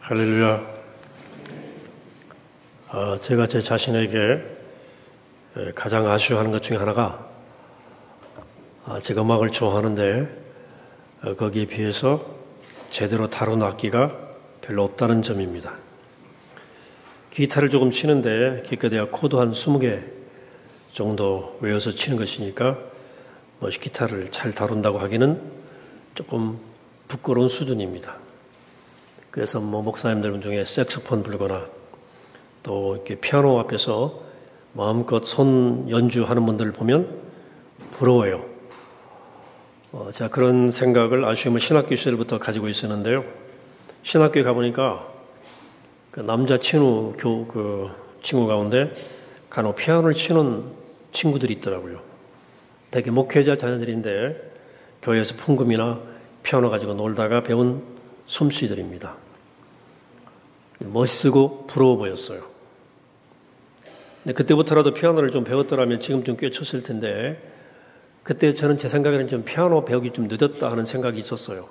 할렐루야. 제가 제 자신에게 가장 아쉬워하는 것 중에 하나가 제가 음악을 좋아하는데 거기에 비해서 제대로 다룬 악기가 별로 없다는 점입니다. 기타를 조금 치는데 기껏해야 코드 한 20개 정도 외워서 치는 것이니까 기타를 잘 다룬다고 하기는 조금 부끄러운 수준입니다. 그래서 목사님들 중에 색소폰 불거나 또 이렇게 피아노 앞에서 마음껏 손 연주하는 분들을 보면 부러워요. 제가 그런 생각을 아쉬움을 신학교 시절부터 가지고 있었는데요. 신학교에 가보니까 그 남자 친구 친구 가운데 간혹 피아노를 치는 친구들이 있더라고요. 되게 목회자 자녀들인데 교회에서 풍금이나 피아노 가지고 놀다가 배운 솜씨들입니다. 멋있고 부러워 보였어요. 근데 그때부터라도 피아노를 좀 배웠더라면 지금쯤 꽤 쳤을 텐데 그때 저는 제 생각에는 좀 피아노 배우기 좀 늦었다 하는 생각이 있었어요.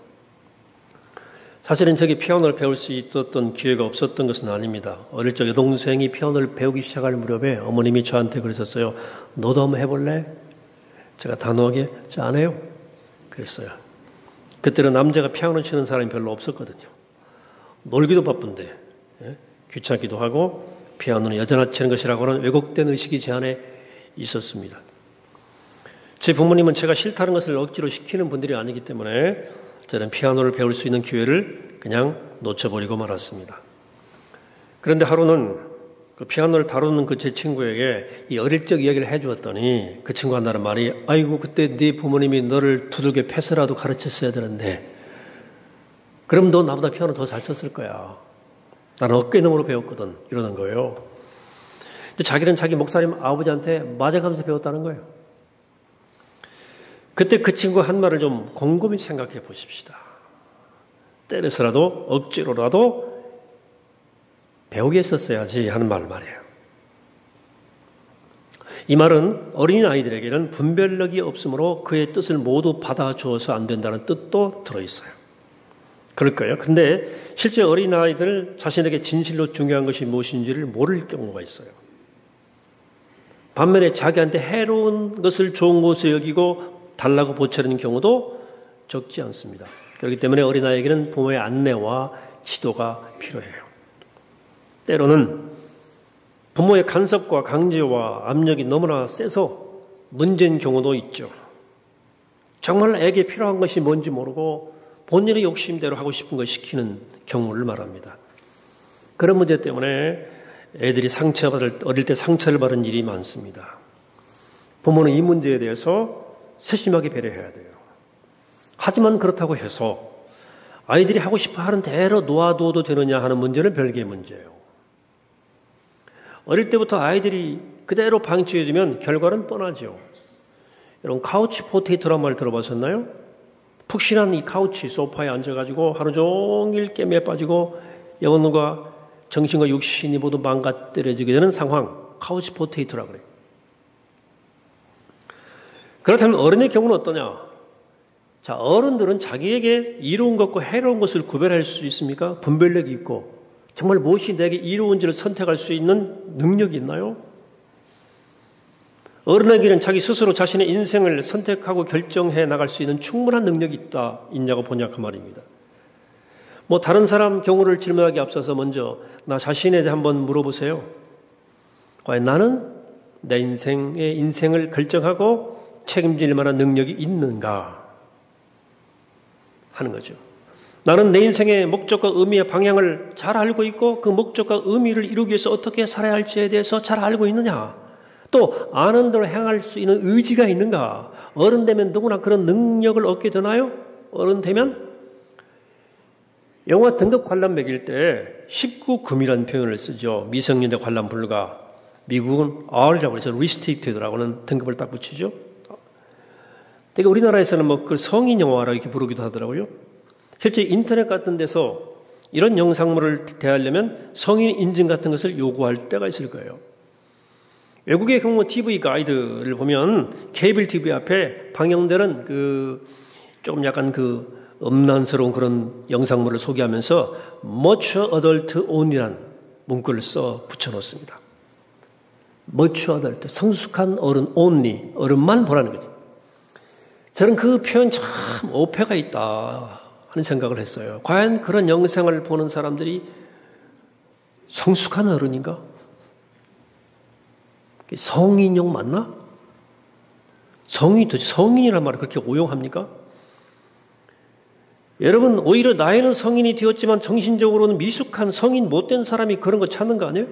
사실은 저기 피아노를 배울 수 있었던 기회가 없었던 것은 아닙니다. 어릴 적 여동생이 피아노를 배우기 시작할 무렵에 어머님이 저한테 그러셨어요. 너도 한번 해볼래? 제가 단호하게 안 해요. 그랬어요. 그때는 남자가 피아노 치는 사람이 별로 없었거든요. 놀기도 바쁜데 귀찮기도 하고 피아노는 여자나 치는 것이라고는 왜곡된 의식이 제 안에 있었습니다. 제 부모님은 제가 싫다는 것을 억지로 시키는 분들이 아니기 때문에 저는 피아노를 배울 수 있는 기회를 그냥 놓쳐버리고 말았습니다. 그런데 하루는 그 피아노를 다루는 그 제 친구에게 이 어릴 적 이야기를 해주었더니 그 친구가 한다는 말이 아이고 그때 네 부모님이 너를 두들겨 패서라도 가르쳤어야 되는데 그럼 너 나보다 피아노 더 잘 쳤을 거야. 나는 어깨너머로 배웠거든. 이러는 거예요. 근데 자기는 자기 목사님 아버지한테 맞아가면서 배웠다는 거예요. 그때 그 친구 한 말을 좀 곰곰이 생각해 보십시다. 때려서라도 억지로라도 배우게 했었어야지 하는 말이에요. 이 말은 어린아이들에게는 분별력이 없으므로 그의 뜻을 모두 받아주어서 안 된다는 뜻도 들어있어요. 그럴 거예요. 근데 실제 어린아이들 자신에게 진실로 중요한 것이 무엇인지를 모를 경우가 있어요. 반면에 자기한테 해로운 것을 좋은 것을 여기고 달라고 보채는 경우도 적지 않습니다. 그렇기 때문에 어린아이에게는 부모의 안내와 지도가 필요해요. 때로는 부모의 간섭과 강제와 압력이 너무나 세서 문제인 경우도 있죠. 정말 애에게 필요한 것이 뭔지 모르고 본인의 욕심대로 하고 싶은 걸 시키는 경우를 말합니다. 그런 문제 때문에 애들이 어릴 때 상처를 받은 일이 많습니다. 부모는 이 문제에 대해서 세심하게 배려해야 돼요. 하지만 그렇다고 해서 아이들이 하고 싶어 하는 대로 놓아두어도 되느냐 하는 문제는 별개의 문제예요. 어릴 때부터 아이들이 그대로 방치해두면 결과는 뻔하죠. 여러분 카우치 포테이토란 말 들어보셨나요? 푹신한 이 카우치 소파에 앉아가지고 하루 종일 게임에 빠지고 영혼과 정신과 육신이 모두 망가뜨려지게 되는 상황, 카우치 포테이토라 그래요. 그렇다면 어른의 경우는 어떠냐? 자, 어른들은 자기에게 이로운 것과 해로운 것을 구별할 수 있습니까? 분별력이 있고 정말 무엇이 내게 이로운지를 선택할 수 있는 능력이 있나요? 어른에게는 자기 스스로 자신의 인생을 선택하고 결정해 나갈 수 있는 충분한 능력이 있냐고 보냐 그 말입니다. 다른 사람 경우를 질문하기 앞서서 먼저 나 자신에 대해 한번 물어보세요. 과연 나는 내 인생을 결정하고 책임질 만한 능력이 있는가 하는 거죠. 나는 내 인생의 목적과 의미의 방향을 잘 알고 있고 그 목적과 의미를 이루기 위해서 어떻게 살아야 할지에 대해서 잘 알고 있느냐. 또 아는 대로 행할 수 있는 의지가 있는가. 어른 되면 누구나 그런 능력을 얻게 되나요? 어른 되면 영화 등급 관람 매길 때 19금이라는 표현을 쓰죠. 미성년자 관람 불가. 미국은 R이라고 해서 Restricted라고 하는 등급을 딱 붙이죠. 되게 우리나라에서는 그 성인 영화라고 이렇게 부르기도 하더라고요. 실제 인터넷 같은 데서 이런 영상물을 대하려면 성인 인증 같은 것을 요구할 때가 있을 거예요. 외국의 경우 TV 가이드를 보면 케이블 TV 앞에 방영되는 조금 약간 음란스러운 그런 영상물을 소개하면서 mature adult only라는 문구를 써 붙여놓습니다. mature adult, 성숙한 어른 only, 어른만 보라는 거죠. 저는 그 표현 참 오패가 있다 하는 생각을 했어요. 과연 그런 영상을 보는 사람들이 성숙한 어른인가? 성인용 맞나? 성인이란 말을 그렇게 오용합니까? 여러분, 오히려 나이는 성인이 되었지만 정신적으로는 미숙한 성인 못된 사람이 그런 거 찾는 거 아니에요?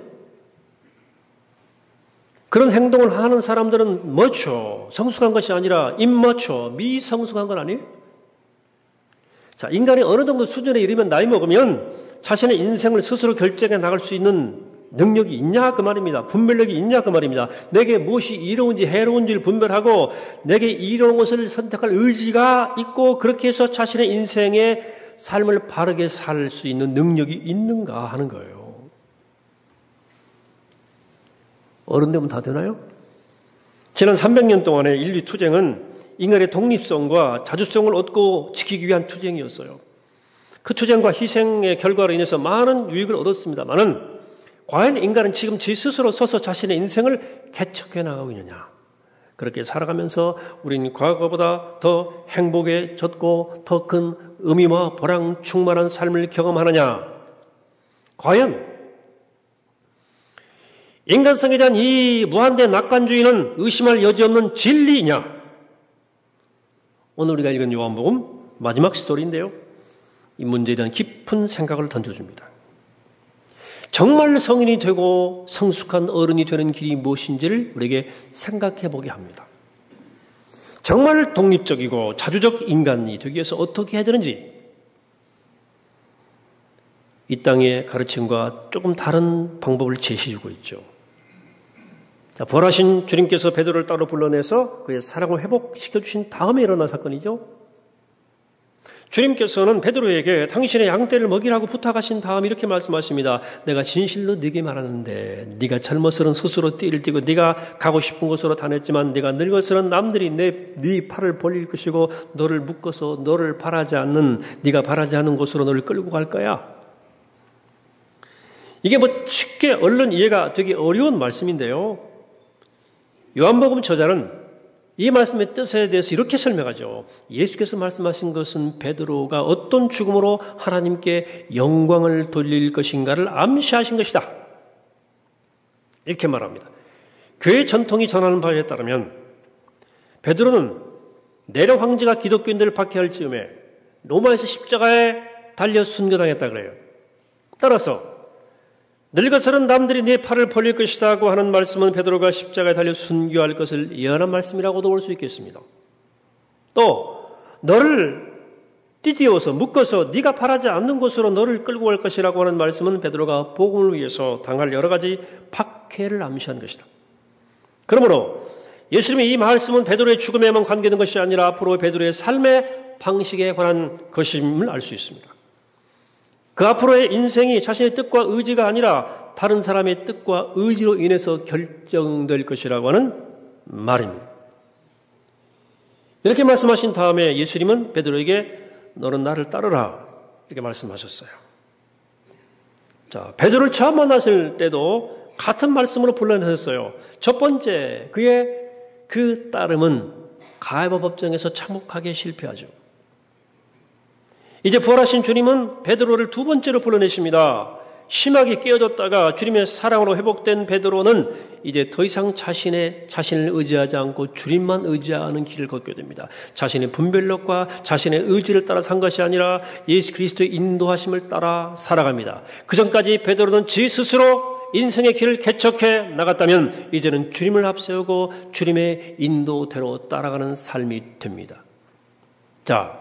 그런 행동을 하는 사람들은 mature, 성숙한 것이 아니라 immature, 미성숙한 건 아니에요? 자, 인간이 어느 정도 수준에 이르면 나이 먹으면 자신의 인생을 스스로 결정해 나갈 수 있는 능력이 있냐 그 말입니다. 분별력이 있냐 그 말입니다. 내게 무엇이 이로운지 해로운지를 분별하고 내게 이로운 것을 선택할 의지가 있고 그렇게 해서 자신의 인생의 삶을 바르게 살 수 있는 능력이 있는가 하는 거예요. 어른 되면 다 되나요? 지난 300년 동안의 인류 투쟁은 인간의 독립성과 자주성을 얻고 지키기 위한 투쟁이었어요. 그 투쟁과 희생의 결과로 인해서 많은 유익을 얻었습니다만은 과연 인간은 지금 지 스스로 서서 자신의 인생을 개척해 나가고 있느냐? 그렇게 살아가면서 우리는 과거보다 더 행복해졌고 더 큰 의미와 보람 충만한 삶을 경험하느냐? 과연 인간성에 대한 이 무한대의 낙관주의는 의심할 여지 없는 진리이냐? 오늘 우리가 읽은 요한복음 마지막 스토리인데요. 이 문제에 대한 깊은 생각을 던져줍니다. 정말 성인이 되고 성숙한 어른이 되는 길이 무엇인지를 우리에게 생각해 보게 합니다. 정말 독립적이고 자주적 인간이 되기 위해서 어떻게 해야 되는지 이 땅의 가르침과 조금 다른 방법을 제시해주고 있죠. 자, 부활하신 주님께서 베드로를 따로 불러내서 그의 사랑을 회복시켜 주신 다음에 일어난 사건이죠. 주님께서는 베드로에게 당신의 양떼를 먹이라고 부탁하신 다음 이렇게 말씀하십니다. 내가 진실로 네게 말하는데 네가 젊어서는 스스로 띠를 띠고 네가 가고 싶은 곳으로 다녔지만 네가 늙어서는 남들이 네 팔을 벌릴 것이고 너를 묶어서 너를 네가 바라지 않는 곳으로 너를 끌고 갈 거야. 이게 쉽게 얼른 이해가 되기 어려운 말씀인데요. 요한복음 저자는 이 말씀의 뜻에 대해서 이렇게 설명하죠. 예수께서 말씀하신 것은 베드로가 어떤 죽음으로 하나님께 영광을 돌릴 것인가를 암시하신 것이다. 이렇게 말합니다. 교회 전통이 전하는 바에 따르면 베드로는 네로 황제가 기독교인들을 박해할 즈음에 로마에서 십자가에 달려 순교당했다 그래요. 따라서 늙어서는 남들이 네 팔을 벌릴 것이라고 하는 말씀은 베드로가 십자가에 달려 순교할 것을 예언한 말씀이라고도 볼 수 있겠습니다. 또 너를 띠띠어서 묶어서 네가 바라지 않는 곳으로 너를 끌고 갈 것이라고 하는 말씀은 베드로가 복음을 위해서 당할 여러 가지 박해를 암시한 것이다. 그러므로 예수님의 이 말씀은 베드로의 죽음에만 관계된 것이 아니라 앞으로 베드로의 삶의 방식에 관한 것임을 알 수 있습니다. 그 앞으로의 인생이 자신의 뜻과 의지가 아니라 다른 사람의 뜻과 의지로 인해서 결정될 것이라고 하는 말입니다. 이렇게 말씀하신 다음에 예수님은 베드로에게 너는 나를 따르라 이렇게 말씀하셨어요. 자, 베드로를 처음 만났을 때도 같은 말씀으로 불러내셨어요. 첫 번째 그의 그 따름은 가야바 법정에서 참혹하게 실패하죠. 이제 부활하신 주님은 베드로를 두 번째로 불러내십니다. 심하게 깨어졌다가 주님의 사랑으로 회복된 베드로는 이제 더 이상 자신을 의지하지 않고 주님만 의지하는 길을 걷게 됩니다. 자신의 분별력과 자신의 의지를 따라 산 것이 아니라 예수 그리스도의 인도하심을 따라 살아갑니다. 그전까지 베드로는 지 스스로 인생의 길을 개척해 나갔다면 이제는 주님을 앞세우고 주님의 인도대로 따라가는 삶이 됩니다. 자,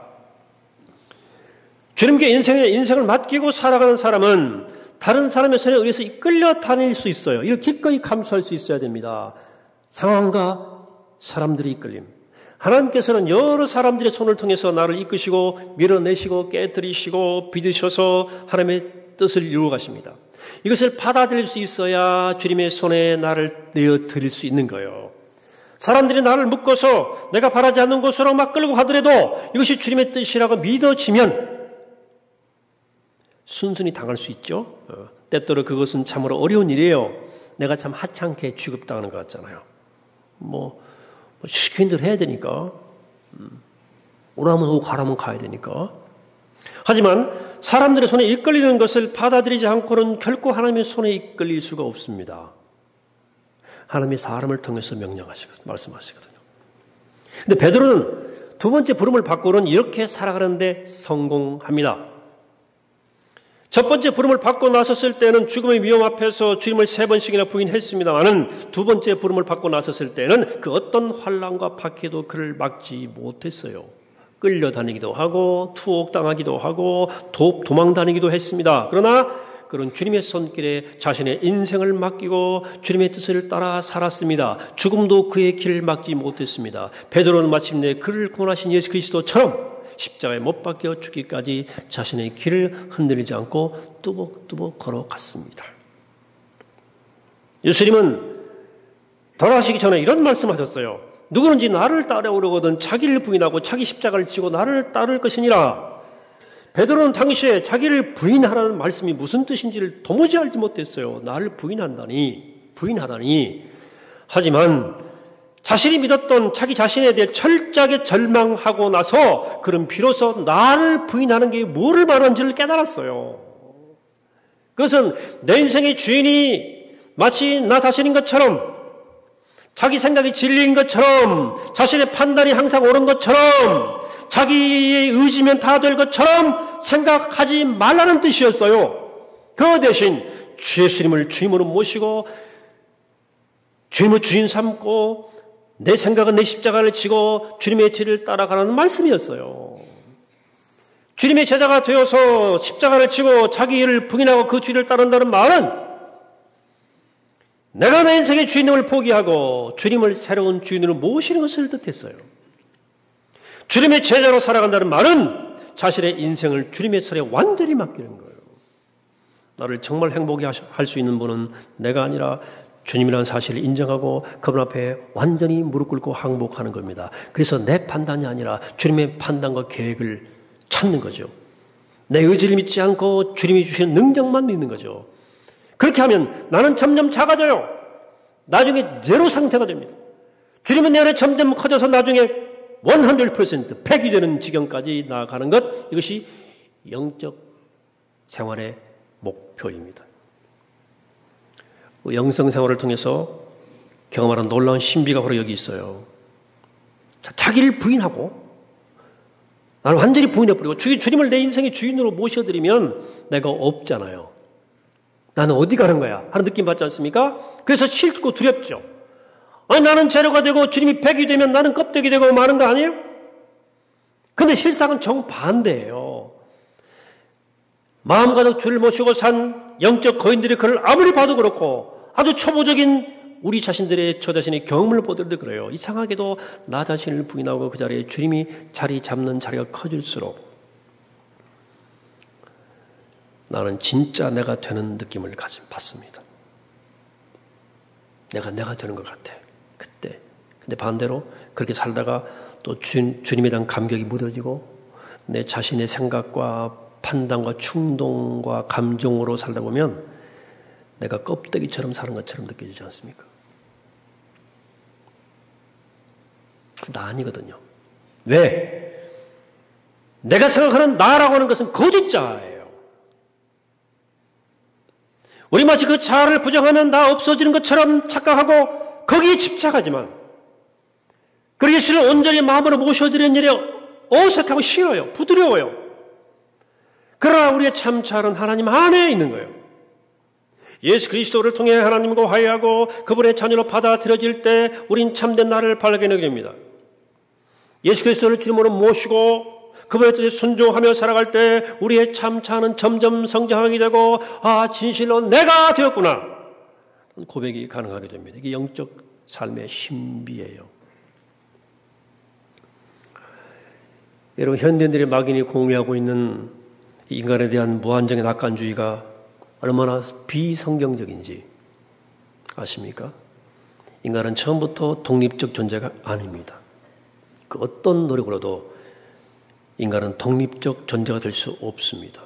주님께 인생을 맡기고 살아가는 사람은 다른 사람의 손에 의해서 이끌려 다닐 수 있어요. 이걸 기꺼이 감수할 수 있어야 됩니다. 상황과 사람들의 이끌림. 하나님께서는 여러 사람들의 손을 통해서 나를 이끄시고 밀어내시고 깨뜨리시고 빚으셔서 하나님의 뜻을 이루어 가십니다. 이것을 받아들일 수 있어야 주님의 손에 나를 내어드릴 수 있는 거예요. 사람들이 나를 묶어서 내가 바라지 않는 곳으로 막 끌고 가더라도 이것이 주님의 뜻이라고 믿어지면 순순히 당할 수 있죠. 때때로 그것은 참으로 어려운 일이에요. 내가 참 하찮게 취급당하는 것 같잖아요. 시키는 대로 해야 되니까. 오라면 오고 가라면 가야 되니까. 하지만 사람들의 손에 이끌리는 것을 받아들이지 않고는 결코 하나님의 손에 이끌릴 수가 없습니다. 하나님이 사람을 통해서 말씀하시거든요. 근데 베드로는 두 번째 부름을 받고는 이렇게 살아가는데 성공합니다. 첫 번째 부름을 받고 나섰을 때는 죽음의 위험 앞에서 주님을 3번씩이나 부인했습니다마는 두 번째 부름을 받고 나섰을 때는 그 어떤 환난과 박해도 그를 막지 못했어요. 끌려다니기도 하고 투옥당하기도 하고 도망다니기도 했습니다. 그러나 그런 주님의 손길에 자신의 인생을 맡기고 주님의 뜻을 따라 살았습니다. 죽음도 그의 길을 막지 못했습니다. 베드로는 마침내 그를 구원하신 예수 그리스도처럼 십자가에 못 박혀 죽기까지 자신의 길을 흔들리지 않고 뚜벅뚜벅 걸어갔습니다. 예수님은 돌아가시기 전에 이런 말씀하셨어요. 누구든지 나를 따라오려거든 자기를 부인하고 자기 십자가를 지고 나를 따를 것이니라. 베드로는 당시에 자기를 부인하라는 말씀이 무슨 뜻인지를 도무지 알지 못했어요. 나를 부인하다니. 하지만 자신이 믿었던 자기 자신에 대해 철저하게 절망하고 나서 그는 비로소 나를 부인하는 게 뭐를 말하는지를 깨달았어요. 그것은 내 인생의 주인이 마치 나 자신인 것처럼, 자기 생각이 진리인 것처럼, 자신의 판단이 항상 옳은 것처럼, 자기의 의지면 다 될 것처럼 생각하지 말라는 뜻이었어요. 그 대신 예수님을 주님으로 모시고 주님을 주인 삼고 내 생각은 내 십자가를 지고 주님의 뒤를 따라가라는 말씀이었어요. 주님의 제자가 되어서 십자가를 지고 자기를 부인하고 그 뒤를 따른다는 말은 내가 내 인생의 주인을 포기하고 주님을 새로운 주인으로 모시는 것을 뜻했어요. 주님의 제자로 살아간다는 말은 자신의 인생을 주님의 손에 완전히 맡기는 거예요. 나를 정말 행복하게 할 수 있는 분은 내가 아니라 주님이라는 사실을 인정하고 그분 앞에 완전히 무릎 꿇고 항복하는 겁니다. 그래서 내 판단이 아니라 주님의 판단과 계획을 찾는 거죠. 내 의지를 믿지 않고 주님이 주시는 능력만 믿는 거죠. 그렇게 하면 나는 점점 작아져요. 나중에 제로 상태가 됩니다. 주님은 내 안에 점점 커져서 나중에 100% 100이 되는 지경까지 나아가는 것, 이것이 영적 생활의 목표입니다. 영성 생활을 통해서 경험하는 놀라운 신비가 바로 여기 있어요. 자기를 부인하고 나는 완전히 부인해버리고 주님을 내 인생의 주인으로 모셔드리면 내가 없잖아요. 나는 어디 가는 거야 하는 느낌 받지 않습니까? 그래서 싫고 두렵죠. 아니 나는 재료가 되고 주님이 100이 되면 나는 껍데기 되고 마는 거 아니에요? 근데 실상은 정반대예요. 마음 가득 주를 모시고 산 영적 거인들이 그를 아무리 봐도 그렇고 아주 초보적인 우리 자신들의 저 자신의 경험을 보더라도 그래요. 이상하게도 나 자신을 부인하고 그 자리에 주님이 자리 잡는 자리가 커질수록 나는 진짜 내가 되는 느낌을 받습니다. 내가 되는 것 같아. 그때. 근데 반대로 그렇게 살다가 또 주님에 대한 감격이 무뎌지고 내 자신의 생각과 판단과 충동과 감정으로 살다 보면 내가 껍데기처럼 사는 것처럼 느껴지지 않습니까? 나 아니거든요. 왜? 내가 생각하는 나라고 하는 것은 거짓자예요. 우리 마치 그 자아를 부정하면 나 없어지는 것처럼 착각하고 거기에 집착하지만 그 예수를 온전히 마음으로 모셔드리는 일이 어색하고 싫어요. 부드러워요. 그러나 우리의 참 자아는 하나님 안에 있는 거예요. 예수 그리스도를 통해 하나님과 화해하고 그분의 자녀로 받아들여질 때 우린 참된 나를 발견하게 됩니다. 예수 그리스도를 주님으로 모시고 그분의 뜻에 순종하며 살아갈 때 우리의 참 자아는 점점 성장하게 되고 진실로 내가 되었구나 고백이 가능하게 됩니다. 이게 영적 삶의 신비예요. 여러분 현대인들의 막연히 공유하고 있는 인간에 대한 무한정의 낙관주의가 얼마나 비성경적인지 아십니까? 인간은 처음부터 독립적 존재가 아닙니다. 그 어떤 노력으로도 인간은 독립적 존재가 될 수 없습니다.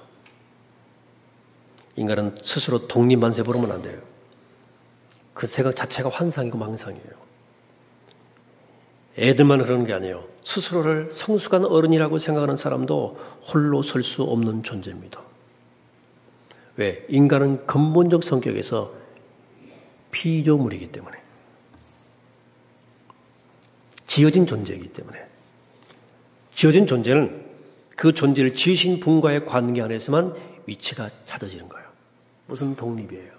인간은 스스로 독립만세 부르면 안 돼요. 그 생각 자체가 환상이고 망상이에요. 애들만 그러는 게 아니에요. 스스로를 성숙한 어른이라고 생각하는 사람도 홀로 설 수 없는 존재입니다. 왜? 인간은 근본적 성격에서 피조물이기 때문에. 지어진 존재이기 때문에. 지어진 존재는 그 존재를 지으신 분과의 관계 안에서만 위치가 찾아지는 거예요. 무슨 독립이에요?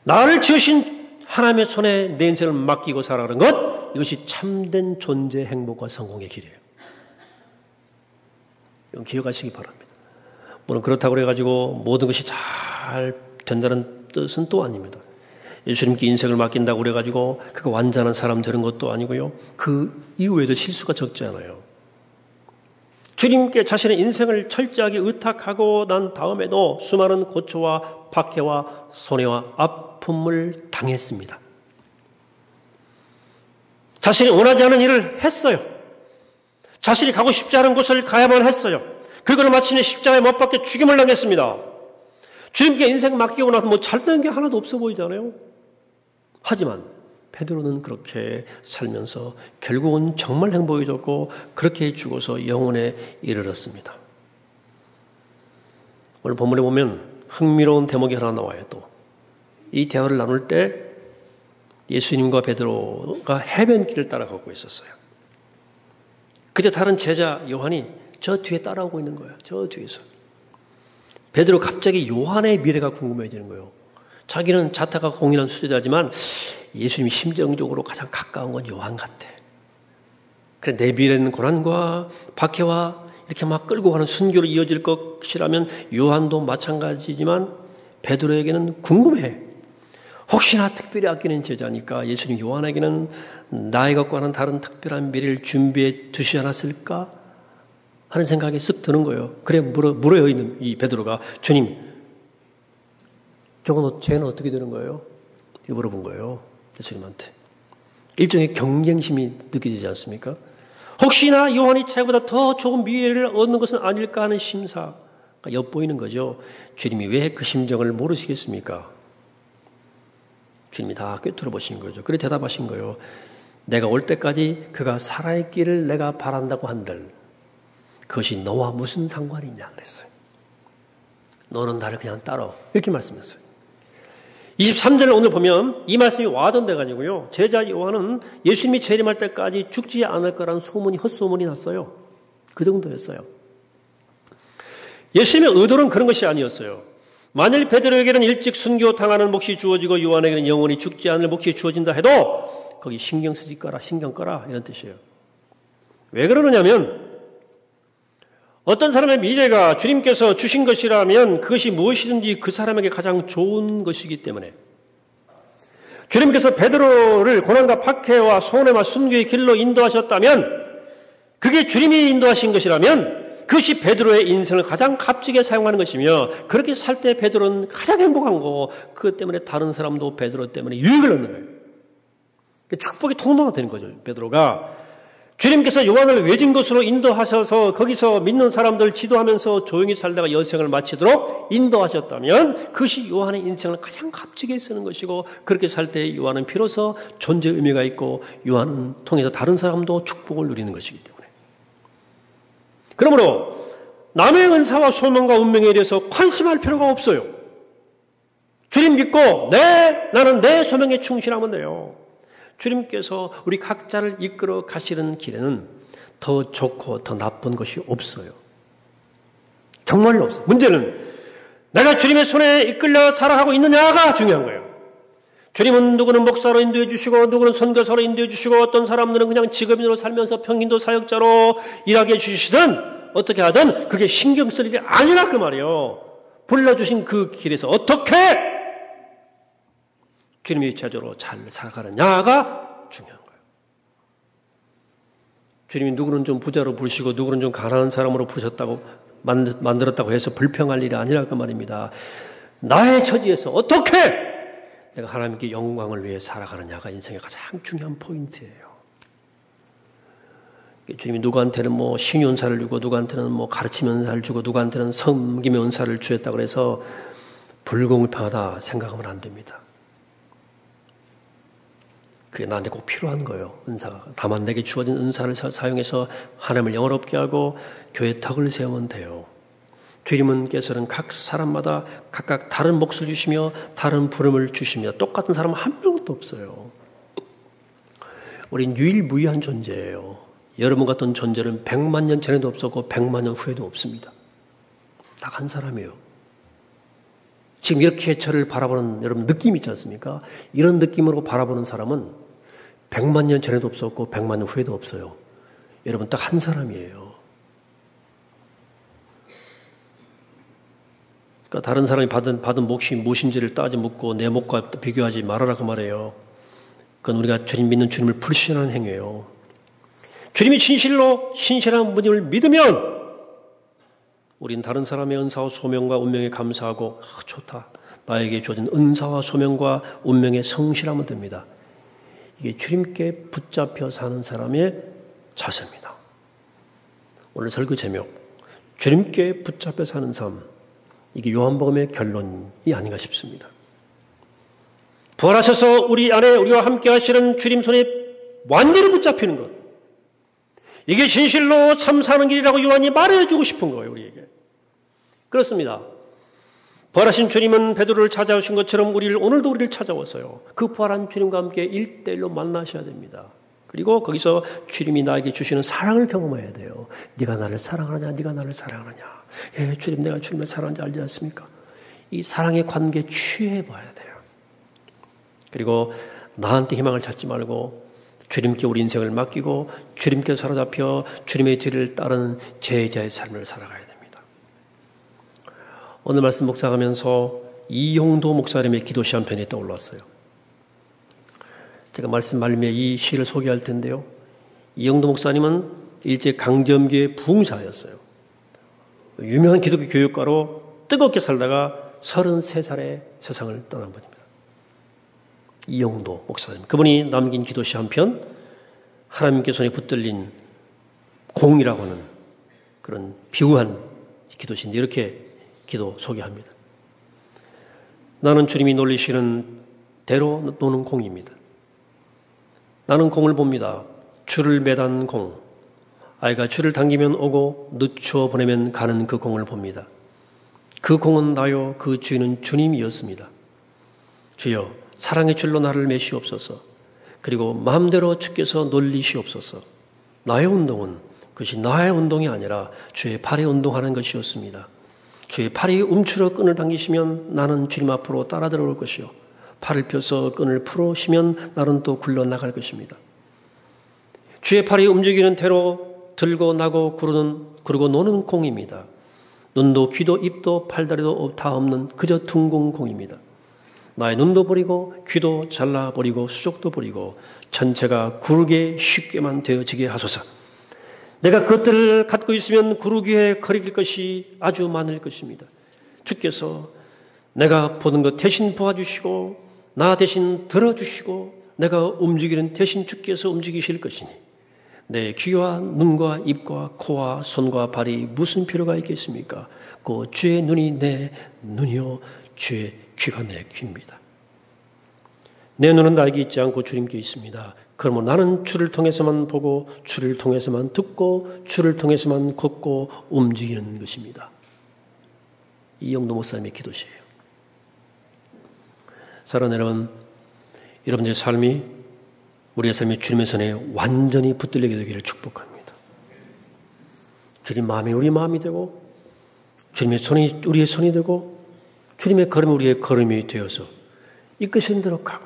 나를 지으신 하나님의 손에 내 인생을 맡기고 살아가는 것, 이것이 참된 존재 행복과 성공의 길이에요. 이건 기억하시기 바랍니다. 물론 그렇다고 해가지고 모든 것이 잘 된다는 뜻은 또 아닙니다. 예수님께 인생을 맡긴다고 그래가지고 그가 완전한 사람 되는 것도 아니고요. 그 이후에도 실수가 적지 않아요. 주님께 자신의 인생을 철저하게 의탁하고 난 다음에도 수많은 고초와 박해와 손해와 아픔을 당했습니다. 자신이 원하지 않은 일을 했어요. 자신이 가고 싶지 않은 곳을 가야만 했어요. 그리고 마침내 십자가에 못 박혀 죽임을 당했습니다. 주님께 인생 맡기고 나서 뭐 잘된 게 하나도 없어 보이잖아요. 하지만 베드로는 그렇게 살면서 결국은 정말 행복해졌고 그렇게 죽어서 영혼에 이르렀습니다. 오늘 본문에 보면 흥미로운 대목이 하나 나와요. 또 이 대화를 나눌 때 예수님과 베드로가 해변길을 따라 걷고 있었어요. 그때 다른 제자 요한이 저 뒤에 따라오고 있는 거예요. 저 뒤에서. 베드로 갑자기 요한의 미래가 궁금해지는 거예요. 자기는 자타가 공인한 수제자지만 예수님이 심정적으로 가장 가까운 건 요한 같아. 그래, 내 미래는 고난과 박해와 이렇게 막 끌고 가는 순교로 이어질 것이라면 요한도 마찬가지지만 베드로에게는 궁금해. 혹시나 특별히 아끼는 제자니까 예수님 요한에게는 나이가 갖고 하는 다른 특별한 미래를 준비해 두시지 않았을까 하는 생각이 쓱 드는 거예요. 그래 물어요 있는 이 베드로가 주님, 쟤는 어떻게 되는 거예요? 이렇게 물어본 거예요. 예수님한테. 일종의 경쟁심이 느껴지지 않습니까? 혹시나 요한이 자기보다 더 좋은 미래를 얻는 것은 아닐까 하는 심사가 엿보이는 거죠. 주님이 왜 그 심정을 모르시겠습니까? 주님이 다 꿰뚫어 보신 거죠. 그래 대답하신 거예요. 내가 올 때까지 그가 살아있기를 내가 바란다고 한들 그것이 너와 무슨 상관이 있냐 그랬어요. 너는 나를 그냥 따라. 이렇게 말씀했어요. 23절을 오늘 보면 이 말씀이 와전돼가지고요. 제자 요한은 예수님이 재림할 때까지 죽지 않을 거라는 소문이 헛소문이 났어요. 그 정도였어요. 예수님의 의도는 그런 것이 아니었어요. 만일 베드로에게는 일찍 순교당하는 몫이 주어지고 요한에게는 영원히 죽지 않을 몫이 주어진다 해도 거기 신경 쓰지 꺼라, 신경 꺼라 이런 뜻이에요. 왜 그러느냐면 어떤 사람의 미래가 주님께서 주신 것이라면 그것이 무엇이든지 그 사람에게 가장 좋은 것이기 때문에 주님께서 베드로를 고난과 박해와 손해와 순교의 길로 인도하셨다면 그게 주님이 인도하신 것이라면 그것이 베드로의 인생을 가장 값지게 사용하는 것이며 그렇게 살 때 베드로는 가장 행복한 거고 그것 때문에 다른 사람도 베드로 때문에 유익을 얻는 거예요. 축복의 통로가 되는 거죠. 베드로가 주님께서 요한을 외진 곳으로 인도하셔서 거기서 믿는 사람들을 지도하면서 조용히 살다가 여생을 마치도록 인도하셨다면 그것이 요한의 인생을 가장 값지게 쓰는 것이고 그렇게 살 때 요한은 비로소 존재 의미가 있고 요한은 통해서 다른 사람도 축복을 누리는 것이기 때문에 그러므로 남의 은사와 소망과 운명에 대해서 관심할 필요가 없어요. 주님 믿고 나는 내 소명에 충실하면 돼요. 주님께서 우리 각자를 이끌어 가시는 길에는 더 좋고 더 나쁜 것이 없어요. 정말로 없어요. 문제는 내가 주님의 손에 이끌려 살아가고 있느냐가 중요한 거예요. 주님은 누구는 목사로 인도해 주시고 누구는 선교사로 인도해 주시고 어떤 사람들은 그냥 직업인으로 살면서 평인도 사역자로 일하게 해주시든 어떻게 하든 그게 신경 쓸 일이 아니라 그 말이에요. 불러주신 그 길에서 어떻게 주님의 제자로 잘 살아가느냐가 중요한 거예요. 주님이 누구는 좀 부자로 부르시고 누구는 좀 가난한 사람으로 부르셨다고 만들었다고 해서 불평할 일이 아니라 그 말입니다. 나의 처지에서 어떻게 내가 하나님께 영광을 위해 살아가느냐가 인생의 가장 중요한 포인트예요. 주님이 누구한테는 뭐 신유 은사를 주고 누구한테는 뭐 가르치는 은사를 주고 누구한테는 섬김의 은사를 주었다고 해서 불공평하다 생각하면 안 됩니다. 그게 나한테 꼭 필요한 거예요. 은사가. 다만 내게 주어진 은사를 사용해서 하나님을 영화롭게 하고 교회의 덕을 세우면 돼요. 주님께서는 각 사람마다 각각 다른 몫을 주시며 다른 부름을 주십니다. 똑같은 사람은 한 명도 없어요. 우린 유일무이한 존재예요. 여러분 같은 존재는 100만 년 전에도 없었고 100만 년 후에도 없습니다. 딱 한 사람이에요. 지금 이렇게 저를 바라보는 여러분 느낌 있지 않습니까? 이런 느낌으로 바라보는 사람은 100만 년 전에도 없었고 100만 년 후에도 없어요. 여러분 딱 한 사람이에요. 그러니까 다른 사람이 받은 몫이 무엇인지를 따져 묻고 내 몫과 비교하지 말아라 그 말이에요. 그건 우리가 주님 믿는 주님을 불신하는 행위예요. 주님이 진실로 신실한 분임을 믿으면 우린 다른 사람의 은사와 소명과 운명에 감사하고 좋다. 나에게 주어진 은사와 소명과 운명에 성실하면 됩니다. 이게 주님께 붙잡혀 사는 사람의 자세입니다. 오늘 설교 제목 주님께 붙잡혀 사는 삶, 이게 요한복음의 결론이 아닌가 싶습니다. 부활하셔서 우리 안에 우리와 함께 하시는 주님 손에 완전히 붙잡히는 것, 이게 진실로 참 사는 길이라고 요한이 말해주고 싶은 거예요. 우리에게. 그렇습니다. 부활하신 주님은 베드로를 찾아오신 것처럼 오늘도 우리를 찾아왔어요. 그 부활한 주님과 함께 1:1로 만나셔야 됩니다. 그리고 거기서 주님이 나에게 주시는 사랑을 경험해야 돼요. 네가 나를 사랑하느냐, 네가 나를 사랑하느냐. 예, 주님 내가 주님을 사랑하는지 알지 않습니까? 이 사랑의 관계에 취해봐야 돼요. 그리고 나한테 희망을 찾지 말고 주님께 우리 인생을 맡기고 주님께 사로잡혀 주님의 뒤를 따르는 제자의 삶을 살아가야 됩니다. 오늘 말씀 묵상하면서 이용도 목사님의 기도시 한 편이 떠올랐어요. 제가 말씀 말미에 이 시를 소개할 텐데요. 이용도 목사님은 일제 강점기의 부흥사였어요. 유명한 기독교 교육가로 뜨겁게 살다가 33살에 세상을 떠난 분입니다. 이용도 목사님. 그분이 남긴 기도시 한 편, 하나님께 손에 붙들린 공이라고 하는 그런 비우한 기도시인데 이렇게 기도 소개합니다. 나는 주님이 놀리시는 대로 노는 공입니다. 나는 공을 봅니다. 줄을 매단 공. 아이가 줄을 당기면 오고 늦추어 보내면 가는 그 공을 봅니다. 그 공은 나요, 그 주인은 주님이었습니다. 주여, 사랑의 줄로 나를 매시옵소서. 그리고 마음대로 주께서 놀리시옵소서. 나의 운동은 그것이 나의 운동이 아니라 주의 팔에 운동하는 것이었습니다. 주의 팔이 움츠러 끈을 당기시면 나는 주님 앞으로 따라 들어올 것이요. 팔을 펴서 끈을 풀으시면 나는 또 굴러나갈 것입니다. 주의 팔이 움직이는 대로 들고 나고 구르고 노는 공입니다. 눈도 귀도 입도 팔다리도 다 없는 그저 둥근 공입니다. 나의 눈도 버리고 귀도 잘라버리고 수족도 버리고 전체가 구르게 쉽게만 되어지게 하소서. 내가 그것들을 갖고 있으면 구르기에 거리길 것이 아주 많을 것입니다. 주께서 내가 보는 것 대신 보아주시고 나 대신 들어주시고 내가 움직이는 대신 주께서 움직이실 것이니 내 귀와 눈과 입과 코와 손과 발이 무슨 필요가 있겠습니까? 그 주의 눈이 내 눈이요 주의 귀가 내 귀입니다. 내 눈은 나에게 있지 않고 주님께 있습니다. 그러면 나는 주를 통해서만 보고 주를 통해서만 듣고 주를 통해서만 걷고 움직이는 것입니다. 이용도 목사님의 기도시예요. 사랑하는 여러분, 여러분들의 삶이 우리의 삶이 주님의 손에 완전히 붙들리게 되기를 축복합니다. 주님 마음이 우리 마음이 되고 주님의 손이 우리의 손이 되고 주님의 걸음이 우리의 걸음이 되어서 이끄신 대로 가고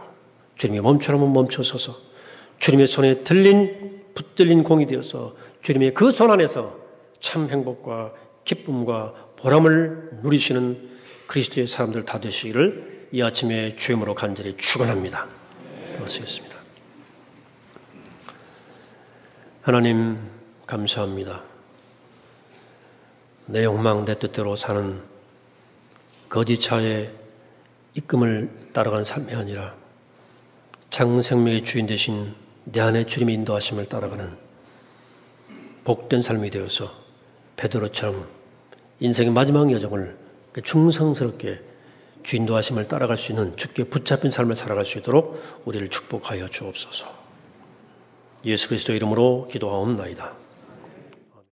주님이 멈추라면 멈춰서서 주님의 손에 붙들린 공이 되어서 주님의 그 손 안에서 참 행복과 기쁨과 보람을 누리시는 그리스도의 사람들 다 되시기를 이 아침에 주임으로 간절히 축원합니다. 기도하시겠습니다. 하나님 감사합니다. 내 욕망 내 뜻대로 사는 거짓차에 입금을 따라가는 삶이 아니라 장생명의 주인 되신 내 안에 주님의 인도하심을 따라가는 복된 삶이 되어서 베드로처럼 인생의 마지막 여정을 충성스럽게 주 인도하심을 따라갈 수 있는 주께 붙잡힌 삶을 살아갈 수 있도록 우리를 축복하여 주옵소서. 예수 그리스도 이름으로 기도하옵나이다.